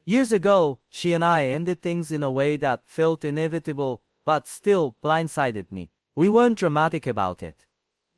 Years ago, she and I ended things in a way that felt inevitable, but still blindsided me. We weren't dramatic about it.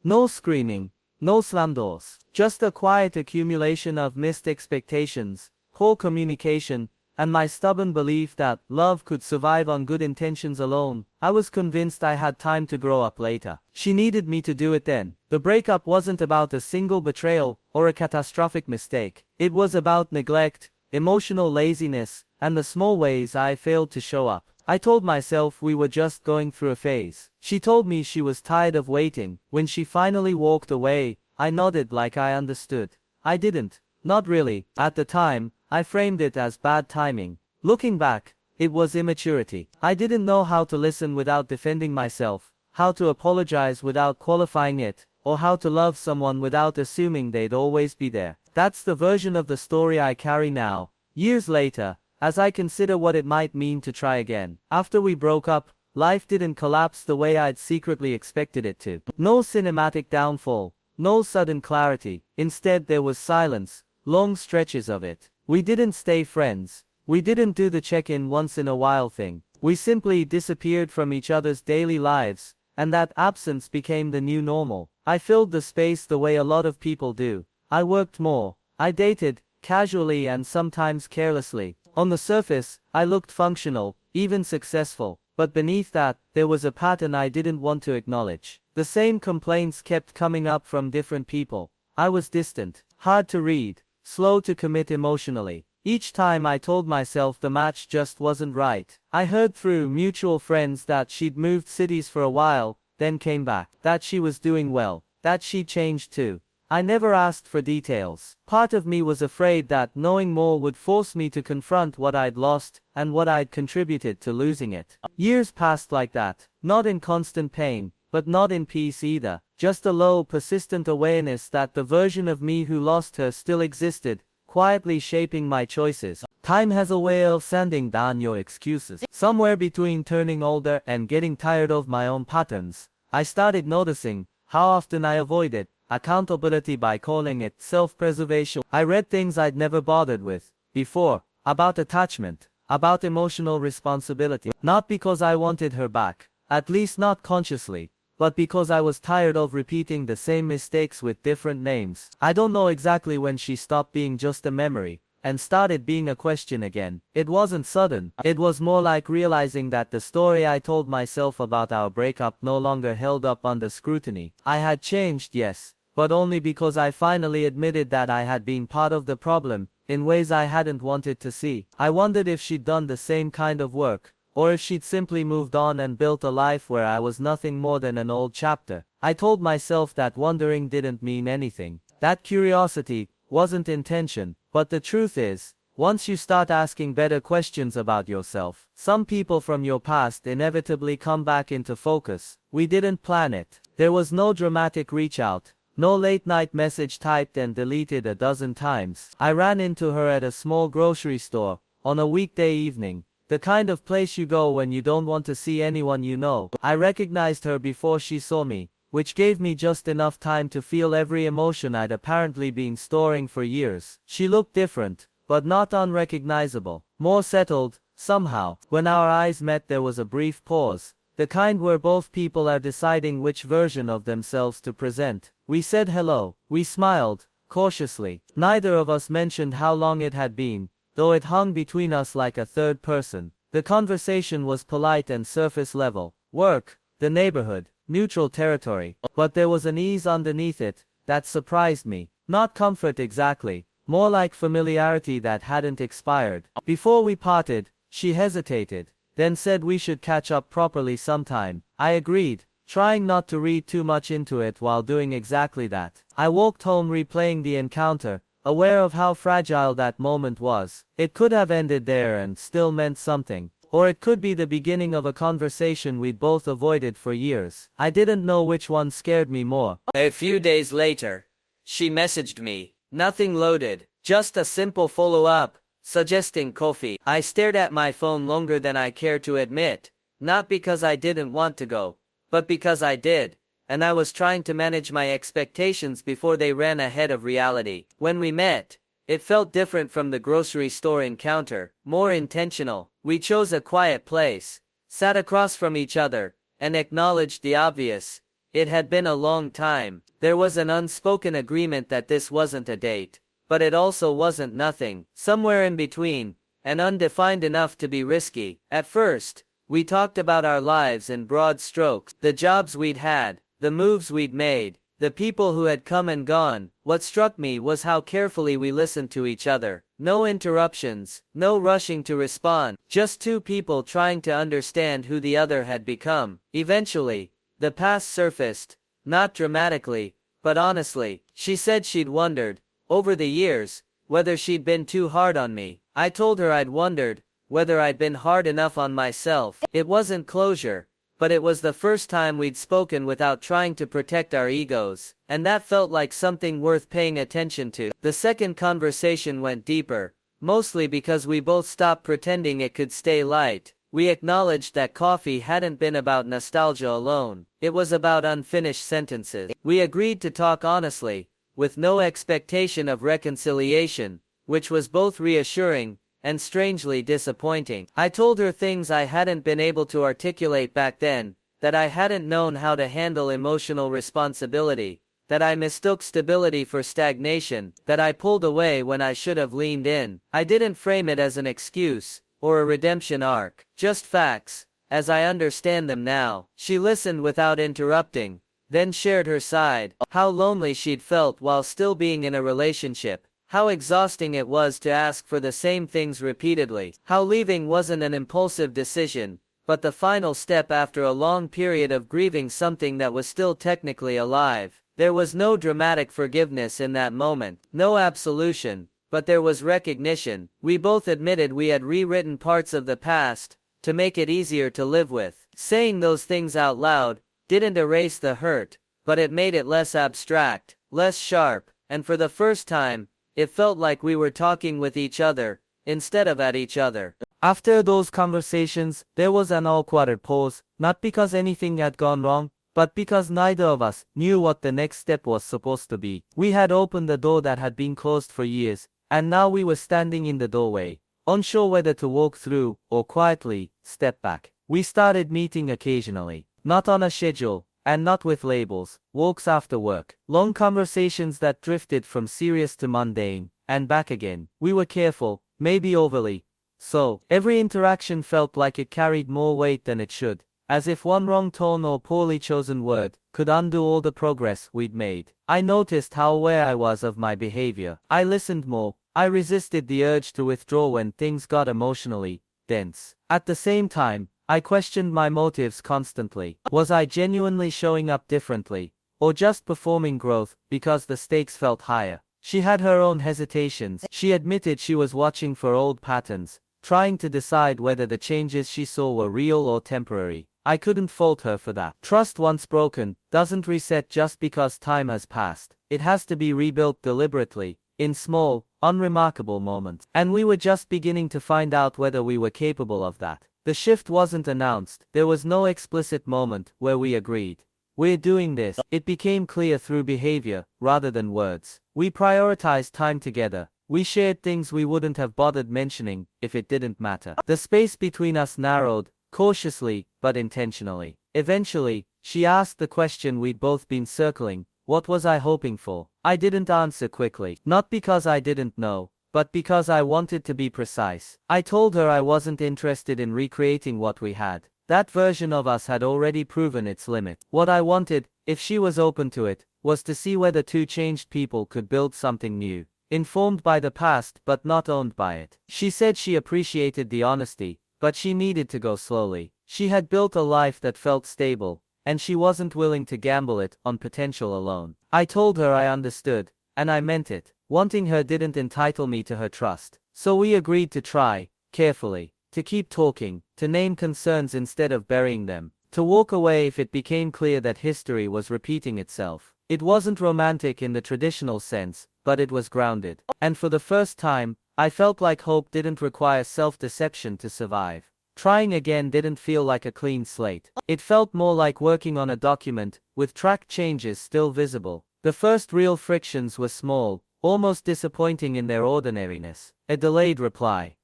No screaming, no slam doors, just a quiet accumulation of missed expectations, poor communication, and my stubborn belief that love could survive on good intentions alone. I was convinced I had time to grow up later. She needed me to do it then. The breakup wasn't about a single betrayal or a catastrophic mistake. It was about neglect, emotional laziness, and the small ways I failed to show up. I told myself we were just going through a phase. She told me she was tired of waiting. When she finally walked away, I nodded like I understood. I didn't. Not really. At the time, I framed it as bad timing. Looking back, it was immaturity. I didn't know how to listen without defending myself, how to apologize without qualifying it, or how to love someone without assuming they'd always be there. That's the version of the story I carry now, years later, as I consider what it might mean to try again. After we broke up, life didn't collapse the way I'd secretly expected it to. No cinematic downfall, no sudden clarity. Instead there was silence, long stretches of it. We didn't stay friends. We didn't do the check-in once in a while thing. We simply disappeared from each other's daily lives, and that absence became the new normal. I filled the space the way a lot of people do. I worked more. I dated, casually and sometimes carelessly. On the surface, I looked functional, even successful, but beneath that, there was a pattern I didn't want to acknowledge. The same complaints kept coming up from different people. I was distant, hard to read, slow to commit emotionally. Each time I told myself the match just wasn't right. I heard through mutual friends that she'd moved cities for a while, then came back, that she was doing well, that she changed too. I never asked for details. Part of me was afraid that knowing more would force me to confront what I'd lost, and what I'd contributed to losing it. Years passed like that, not in constant pain, but not in peace either. Just a low, persistent awareness that the version of me who lost her still existed, quietly shaping my choices. Time has a way of sanding down your excuses. Somewhere between turning older and getting tired of my own patterns, I started noticing how often I avoided accountability by calling it self-preservation. I read things I'd never bothered with before, about attachment, about emotional responsibility. Not because I wanted her back, at least not consciously, but because I was tired of repeating the same mistakes with different names. I don't know exactly when she stopped being just a memory, and started being a question again. It wasn't sudden. It was more like realizing that the story I told myself about our breakup no longer held up under scrutiny. I had changed, yes, but only because I finally admitted that I had been part of the problem, in ways I hadn't wanted to see. I wondered if she'd done the same kind of work, or if she'd simply moved on and built a life where I was nothing more than an old chapter. I told myself that wondering didn't mean anything. That curiosity wasn't intention, but the truth is, once you start asking better questions about yourself, some people from your past inevitably come back into focus. We didn't plan it. There was no dramatic reach out, no late-night message typed and deleted a dozen times. I ran into her at a small grocery store, on a weekday evening. The kind of place you go when you don't want to see anyone you know. I recognized her before she saw me, which gave me just enough time to feel every emotion I'd apparently been storing for years. She looked different, but not unrecognizable. More settled, somehow. When our eyes met there was a brief pause, the kind where both people are deciding which version of themselves to present. We said hello. We smiled, cautiously. Neither of us mentioned how long it had been, though it hung between us like a third person. The conversation was polite and surface level. Work, the neighborhood, neutral territory. But there was an ease underneath it that surprised me. Not comfort exactly, more like familiarity that hadn't expired. Before we parted, she hesitated, then said we should catch up properly sometime. I agreed, trying not to read too much into it while doing exactly that. I walked home replaying the encounter, aware of how fragile that moment was. It could have ended there and still meant something, or it could be the beginning of a conversation we'd both avoided for years. I didn't know which one scared me more. A few days later, she messaged me. Nothing loaded, just a simple follow-up, suggesting coffee. I stared at my phone longer than I cared to admit, not because I didn't want to go, but because I did. And I was trying to manage my expectations before they ran ahead of reality. When we met, It felt different from the grocery store encounter, more intentional. We chose a quiet place, sat across from each other, and acknowledged the obvious. It had been a long time. There was an unspoken agreement that this wasn't a date, but it also wasn't nothing, somewhere in between, and undefined enough to be risky. At first, we talked about our lives in broad strokes, the jobs we'd had, the moves we'd made, the people who had come and gone. What struck me was how carefully we listened to each other. No interruptions, no rushing to respond, just two people trying to understand who the other had become. Eventually, the past surfaced, not dramatically, but honestly. She said she'd wondered, over the years, whether she'd been too hard on me. I told her I'd wondered whether I'd been hard enough on myself. It wasn't closure, but it was the first time we'd spoken without trying to protect our egos, and that felt like something worth paying attention to. The second conversation went deeper, mostly because we both stopped pretending it could stay light. We acknowledged that coffee hadn't been about nostalgia alone. It was about unfinished sentences. We agreed to talk honestly, with no expectation of reconciliation, which was both reassuring and strangely disappointing. I told her things I hadn't been able to articulate back then, that I hadn't known how to handle emotional responsibility, that I mistook stability for stagnation, that I pulled away when I should have leaned in. I didn't frame it as an excuse or a redemption arc, just facts, as I understand them now. She listened without interrupting, then shared her side, how lonely she'd felt while still being in a relationship, how exhausting it was to ask for the same things repeatedly, how leaving wasn't an impulsive decision, but the final step after a long period of grieving something that was still technically alive. There was no dramatic forgiveness in that moment, no absolution, but there was recognition. We both admitted we had rewritten parts of the past to make it easier to live with. Saying those things out loud didn't erase the hurt, but it made it less abstract, less sharp, and for the first time, it felt like we were talking with each other, instead of at each other. After those conversations, there was an awkward pause, not because anything had gone wrong, but because neither of us knew what the next step was supposed to be. We had opened the door that had been closed for years, and now we were standing in the doorway, unsure whether to walk through or quietly step back. We started meeting occasionally, not on a schedule, and not with labels, walks after work, long conversations that drifted from serious to mundane, and back again. We were careful, maybe overly so. Every interaction felt like it carried more weight than it should, as if one wrong tone or poorly chosen word could undo all the progress we'd made. I noticed how aware I was of my behavior. I listened more. I resisted the urge to withdraw when things got emotionally dense. At the same time, I questioned my motives constantly. Was I genuinely showing up differently, or just performing growth because the stakes felt higher? She had her own hesitations. She admitted she was watching for old patterns, trying to decide whether the changes she saw were real or temporary. I couldn't fault her for that. Trust once broken doesn't reset just because time has passed. It has to be rebuilt deliberately, in small, unremarkable moments. And we were just beginning to find out whether we were capable of that. The shift wasn't announced. There was no explicit moment where we agreed, we're doing this. It became clear through behavior, rather than words. We prioritized time together. We shared things we wouldn't have bothered mentioning if it didn't matter. The space between us narrowed, cautiously, but intentionally. Eventually, she asked the question we'd both been circling, what was I hoping for? I didn't answer quickly, not because I didn't know, but because I wanted to be precise. I told her I wasn't interested in recreating what we had. That version of us had already proven its limit. What I wanted, if she was open to it, was to see whether two changed people could build something new, informed by the past but not owned by it. She said she appreciated the honesty, but she needed to go slowly. She had built a life that felt stable, and she wasn't willing to gamble it on potential alone. I told her I understood, and I meant it. Wanting her didn't entitle me to her trust. So we agreed to try, carefully, to keep talking, to name concerns instead of burying them, to walk away if it became clear that history was repeating itself. It wasn't romantic in the traditional sense, but it was grounded. And for the first time, I felt like hope didn't require self-deception to survive. Trying again didn't feel like a clean slate. It felt more like working on a document, with track changes still visible. The first real frictions were small, almost disappointing in their ordinariness. A delayed reply.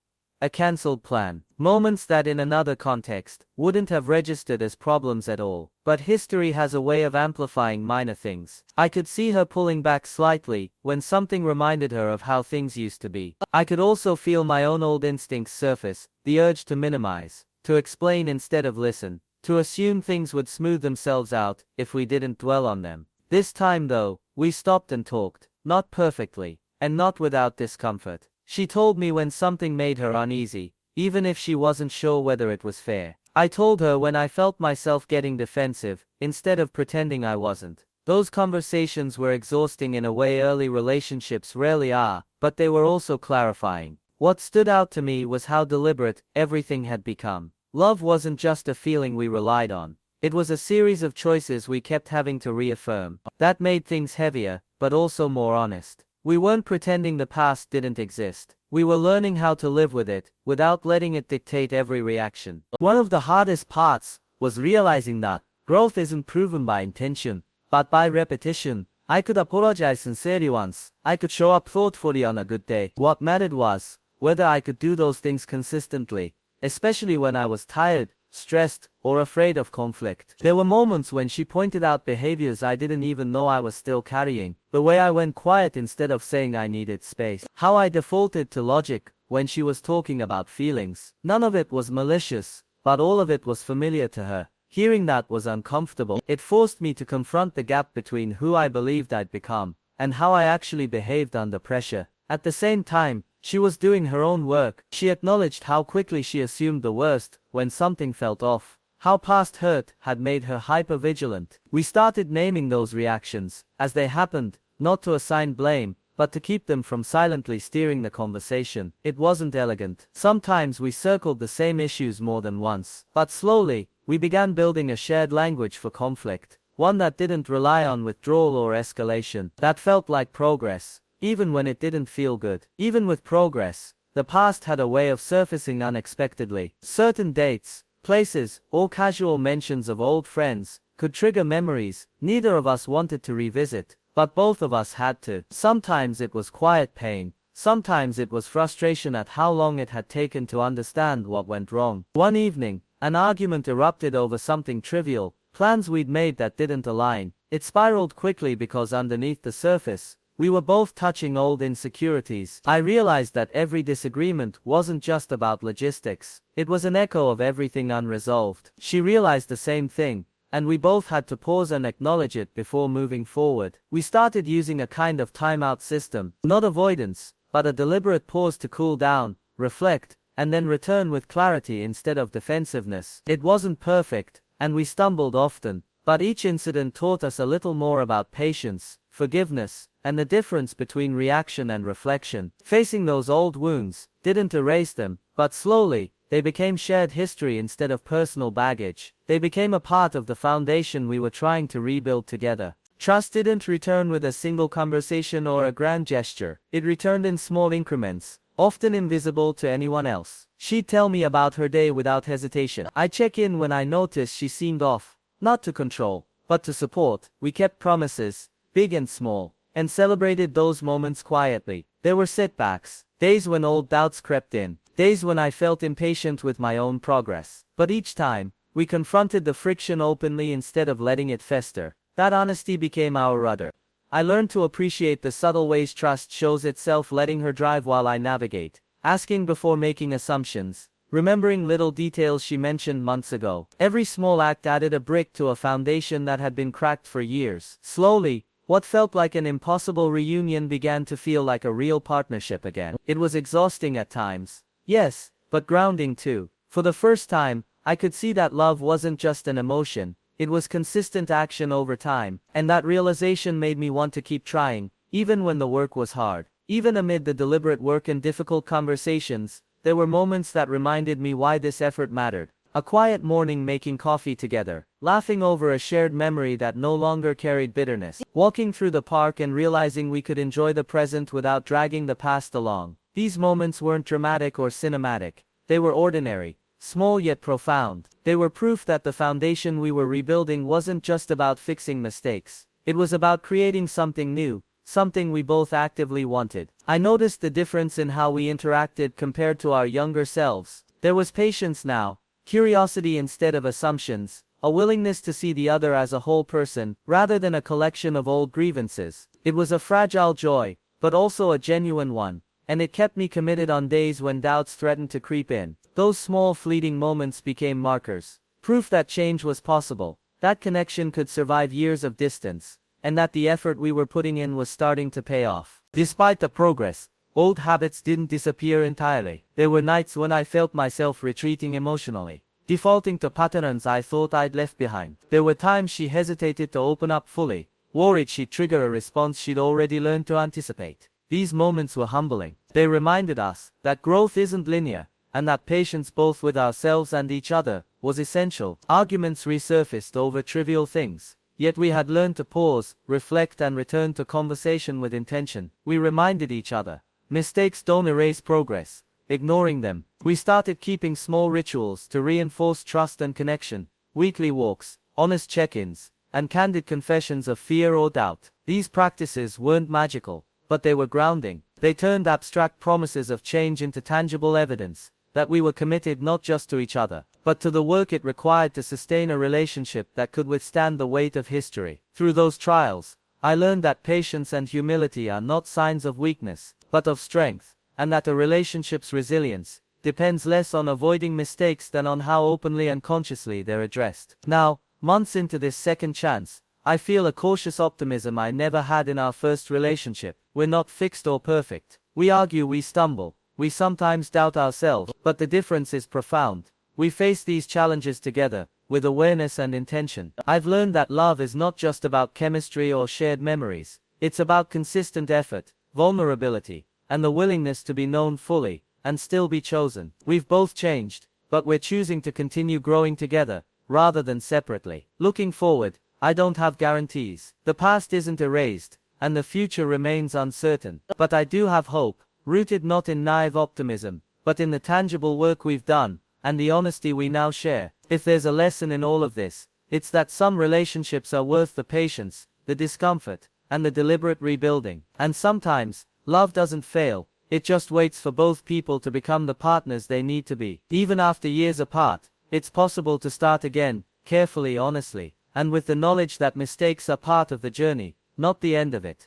A cancelled plan. Moments that in another context wouldn't have registered as problems at all. But history has a way of amplifying minor things. I could see her pulling back slightly when something reminded her of how things used to be. I could also feel my own old instincts surface, the urge to minimize, to explain instead of listen, to assume things would smooth themselves out if we didn't dwell on them. This time though, we stopped and talked, not perfectly, and not without discomfort. She told me when something made her uneasy, even if she wasn't sure whether it was fair. I told her when I felt myself getting defensive, instead of pretending I wasn't. Those conversations were exhausting in a way early relationships rarely are, but they were also clarifying. What stood out to me was how deliberate everything had become. Love wasn't just a feeling we relied on. It was a series of choices we kept having to reaffirm. That made things heavier, but also more honest. We weren't pretending the past didn't exist. We were learning how to live with it, without letting it dictate every reaction. One of the hardest parts was realizing that growth isn't proven by intention, but by repetition. I could apologize sincerely once. I could show up thoughtfully on a good day. What mattered was whether I could do those things consistently, especially when I was tired, stressed, or afraid of conflict. There were moments when she pointed out behaviors I didn't even know I was still carrying. The way I went quiet instead of saying I needed space. How I defaulted to logic when she was talking about feelings. None of it was malicious, but all of it was familiar to her. Hearing that was uncomfortable. It forced me to confront the gap between who I believed I'd become and how I actually behaved under pressure. At the same time, she was doing her own work. She acknowledged how quickly she assumed the worst when something felt off. How past hurt had made her hyper-vigilant. We started naming those reactions as they happened, not to assign blame, but to keep them from silently steering the conversation. It wasn't elegant. Sometimes we circled the same issues more than once. But slowly, we began building a shared language for conflict. One that didn't rely on withdrawal or escalation. That felt like progress, even when it didn't feel good. Even with progress, the past had a way of surfacing unexpectedly. Certain dates, places, or casual mentions of old friends could trigger memories neither of us wanted to revisit, but both of us had to. Sometimes it was quiet pain, sometimes it was frustration at how long it had taken to understand what went wrong. One evening, an argument erupted over something trivial, plans we'd made that didn't align. It spiraled quickly because underneath the surface, we were both touching old insecurities. I realized that every disagreement wasn't just about logistics. It was an echo of everything unresolved. She realized the same thing, and we both had to pause and acknowledge it before moving forward. We started using a kind of timeout system, not avoidance, but a deliberate pause to cool down, reflect, and then return with clarity instead of defensiveness. It wasn't perfect, and we stumbled often, but each incident taught us a little more about patience, forgiveness, and the difference between reaction and reflection. Facing those old wounds didn't erase them, but slowly, they became shared history instead of personal baggage. They became a part of the foundation we were trying to rebuild together. Trust didn't return with a single conversation or a grand gesture. It returned in small increments, often invisible to anyone else. She'd tell me about her day without hesitation. I'd check in when I noticed she seemed off, not to control, but to support. We kept promises, big and small, and celebrated those moments quietly. There were setbacks, days when old doubts crept in, days when I felt impatient with my own progress. But each time, we confronted the friction openly instead of letting it fester. That honesty became our rudder. I learned to appreciate the subtle ways trust shows itself, letting her drive while I navigate, asking before making assumptions, remembering little details she mentioned months ago. Every small act added a brick to a foundation that had been cracked for years. Slowly, what felt like an impossible reunion began to feel like a real partnership again. It was exhausting at times, yes, but grounding too. For the first time, I could see that love wasn't just an emotion, it was consistent action over time, and that realization made me want to keep trying, even when the work was hard. Even amid the deliberate work and difficult conversations, there were moments that reminded me why this effort mattered. A quiet morning making coffee together, laughing over a shared memory that no longer carried bitterness, walking through the park and realizing we could enjoy the present without dragging the past along. These moments weren't dramatic or cinematic, they were ordinary, small yet profound. They were proof that the foundation we were rebuilding wasn't just about fixing mistakes. It was about creating something new, something we both actively wanted. I noticed the difference in how we interacted compared to our younger selves. There was patience now, curiosity instead of assumptions, a willingness to see the other as a whole person, rather than a collection of old grievances. It was a fragile joy, but also a genuine one, and it kept me committed on days when doubts threatened to creep in. Those small fleeting moments became markers, proof that change was possible, that connection could survive years of distance, and that the effort we were putting in was starting to pay off. Despite the progress, old habits didn't disappear entirely. There were nights when I felt myself retreating emotionally, defaulting to patterns I thought I'd left behind. There were times she hesitated to open up fully, worried she'd trigger a response she'd already learned to anticipate. These moments were humbling. They reminded us that growth isn't linear, and that patience both with ourselves and each other was essential. Arguments resurfaced over trivial things, yet we had learned to pause, reflect, and return to conversation with intention. We reminded each other, mistakes don't erase progress. Ignoring them, we started keeping small rituals to reinforce trust and connection, weekly walks, honest check-ins, and candid confessions of fear or doubt. These practices weren't magical, but they were grounding. They turned abstract promises of change into tangible evidence that we were committed not just to each other, but to the work it required to sustain a relationship that could withstand the weight of history. Through those trials, I learned that patience and humility are not signs of weakness, but of strength, and that a relationship's resilience depends less on avoiding mistakes than on how openly and consciously they're addressed. Now, months into this second chance, I feel a cautious optimism I never had in our first relationship. We're not fixed or perfect. We argue, we stumble, we sometimes doubt ourselves, but the difference is profound. We face these challenges together, with awareness and intention. I've learned that love is not just about chemistry or shared memories. It's about consistent effort, vulnerability, and the willingness to be known fully, and still be chosen. We've both changed, but we're choosing to continue growing together, rather than separately. Looking forward, I don't have guarantees. The past isn't erased, and the future remains uncertain. But I do have hope, rooted not in naive optimism, but in the tangible work we've done, and the honesty we now share. If there's a lesson in all of this, it's that some relationships are worth the patience, the discomfort, and the deliberate rebuilding. And sometimes, love doesn't fail, it just waits for both people to become the partners they need to be. Even after years apart, it's possible to start again, carefully, honestly, and with the knowledge that mistakes are part of the journey, not the end of it.